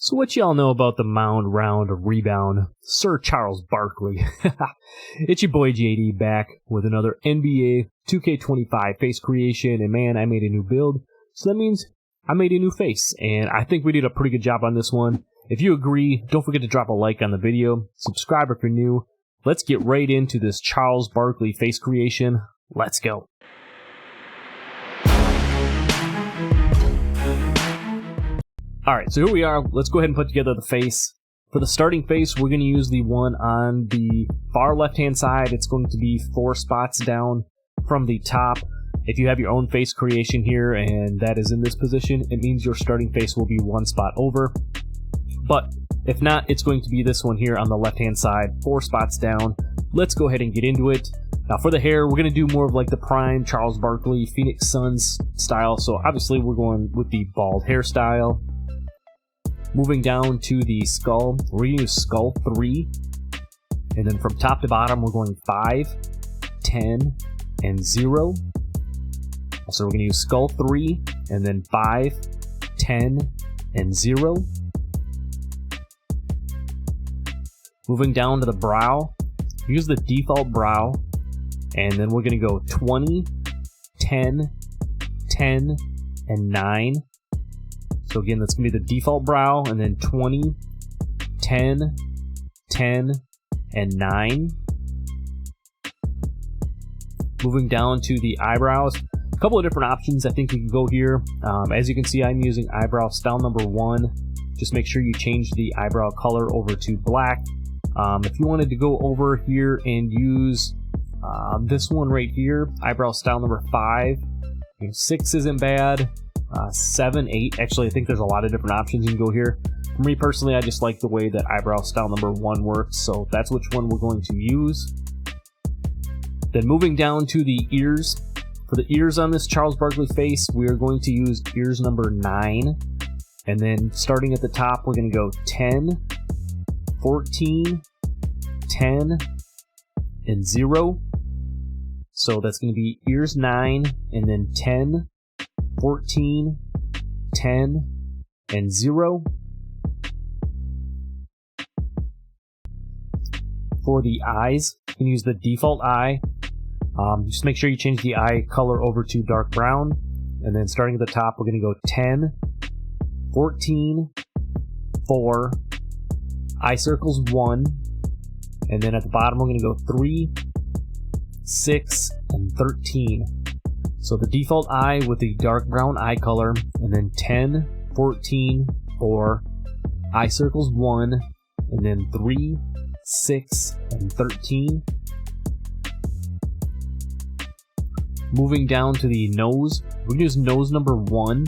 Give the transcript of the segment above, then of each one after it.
So what y'all know about the mound round rebound, Sir Charles Barkley? It's your boy JD back with another NBA 2K25 face creation, and man, I made a new build, so that means I made a new face, and I think we did a pretty good job on this one. If you agree, don't forget to drop a like on the video, subscribe if you're new. Let's get right into this Charles Barkley face creation. Let's go. Alright, so here we are. Let's go ahead and put together the face. For the starting face, we're going to use the one on the far left-hand side. It's going to be 4 spots down from the top. If you have your own face creation here and that is in this position, it means your starting face will be 1 spot over. But if not, it's going to be this one here on the left-hand side, 4 spots down. Let's go ahead and get into it. Now for the hair, we're going to do more of like the prime Charles Barkley, Phoenix Suns style. So obviously we're going with the bald hairstyle. Moving down to the skull, we're going to use skull 3. And then from top to bottom, we're going 5, 10, and 0. So we're going to use skull 3, and then 5, 10, and 0. Moving down to the brow, use the default brow. And then we're going to go 20, 10, 10, and 9. So again, that's going to be the default brow, and then 20, 10, 10, and 9. Moving down to the eyebrows, a couple of different options I think you can go here. As you can see, I'm using eyebrow style number 1. Just make sure you change the eyebrow color over to black. If you wanted to go over here and use this one right here, eyebrow style number 5, 6 isn't bad. 7, 8, actually I think there's a lot of different options you can go here. For me personally, I just like the way that eyebrow style number 1 works, so that's which one we're going to use. Then moving down to the ears. For the ears on this Charles Barkley face, we are going to use ears number 9. And then starting at the top, we're going to go 10, 14, 10, and 0. So that's going to be ears 9, and then 10, 14, 10, and 0. For the eyes, you can use the default eye. Just make sure you change the eye color over to dark brown. And then starting at the top, we're going to go 10, 14, 4, eye circles 1. And then at the bottom, we're going to go 3, 6, and 13. So the default eye with the dark brown eye color, and then 10, 14, 4, eye circles 1, and then 3, 6, and 13. Moving down to the nose, we're going to use nose number 1,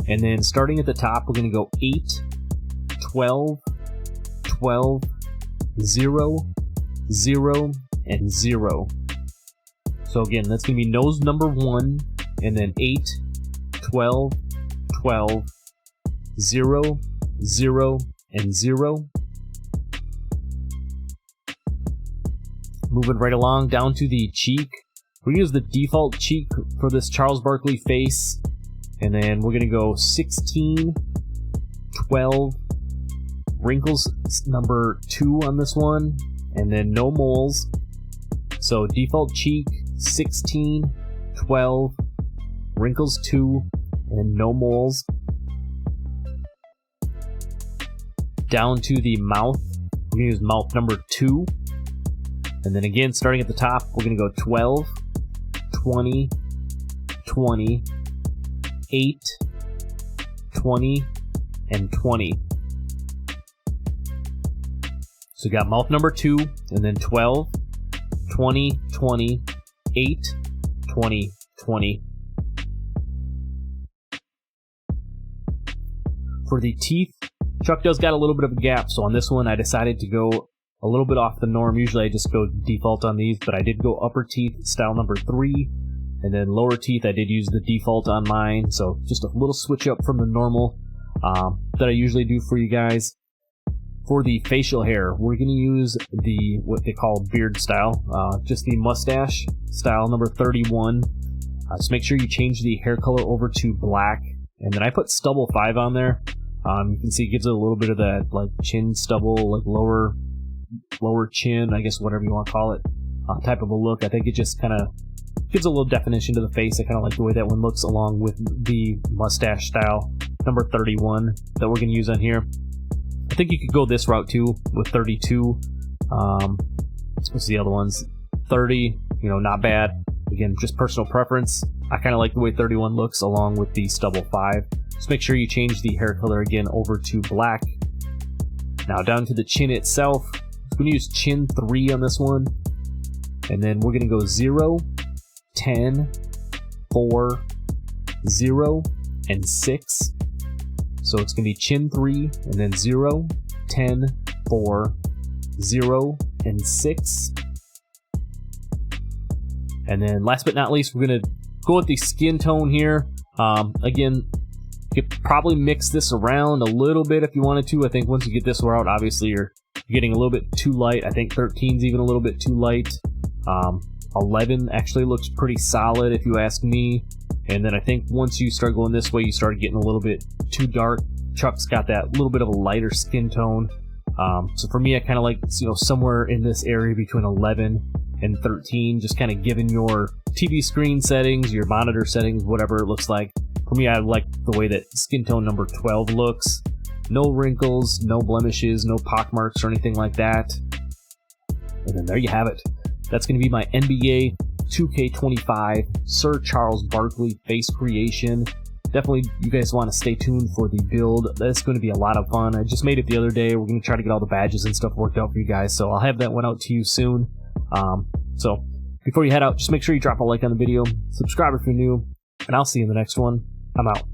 and then starting at the top, we're going to go 8, 12, 12, 0, 0, and 0. So again, that's going to be nose number 1, and then 8, 12, 12, 0, 0, and 0. Moving right along down to the cheek. We use the default cheek for this Charles Barkley face, and then we're going to go 16, 12, wrinkles number 2 on this one, and then no moles. So default cheek, 16, 12, wrinkles 2, and no moles. Down to the mouth, we're going to use mouth number 2. And then again, starting at the top, we're going to go 12, 20, 20, 8, 20, and 20. So we got mouth number 2, and then 12, 20, 20, 8, 20, 20. For the teeth, Chuck does got a little bit of a gap, so on this one I decided to go a little bit off the norm. Usually I just go default on these, but I did go upper teeth style number 3, and then lower teeth I did use the default on mine, so just a little switch up from the normal that I usually do for you guys. For the facial hair, we're going to use the what they call beard style, just the mustache style number 31. Just make sure you change the hair color over to black, and then I put stubble 5 on there. You can see it gives it a little bit of that like chin stubble, like lower chin, I guess, whatever you want to call it, type of a look. I think it just kind of gives a little definition to the face. I kind of like the way that one looks, along with the mustache style, number 31, that we're going to use on here. I think you could go this route too with 32. What's the other ones? 30, you know, not bad. Again, just personal preference. I kind of like the way 31 looks along with the stubble 5. Just make sure you change the hair color again over to black. Now down to the chin itself. I'm going to use chin 3 on this one. And then we're going to go 0, 10, 4, 0, and 6. So it's going to be chin 3, and then 0, 10, 4, 0, and 6. And then last but not least, we're going to go with the skin tone here. Again, you could probably mix this around a little bit if you wanted to. I think once you get this route, obviously you're getting a little bit too light. I think 13's even a little bit too light. 11 actually looks pretty solid if you ask me. And then I think once you start going this way, you start getting a little bit too dark. Chuck's got that little bit of a lighter skin tone. So for me, I kind of like, you know, somewhere in this area between 11 and 13, just kind of given your TV screen settings, your monitor settings, whatever it looks like. For me, I like the way that skin tone number 12 looks. No wrinkles, no blemishes, no pock marks or anything like that. And then there you have it. That's going to be my NBA 2K25 Sir Charles Barkley face creation. Definitely, you guys want to stay tuned for the build. That's going to be a lot of fun. I just made it the other day. We're going to try to get all the badges and stuff worked out for you guys, so I'll have that one out to you soon. So before you head out, just make sure you drop a like on the video, subscribe if you're new, and I'll see you in the next one. I'm out.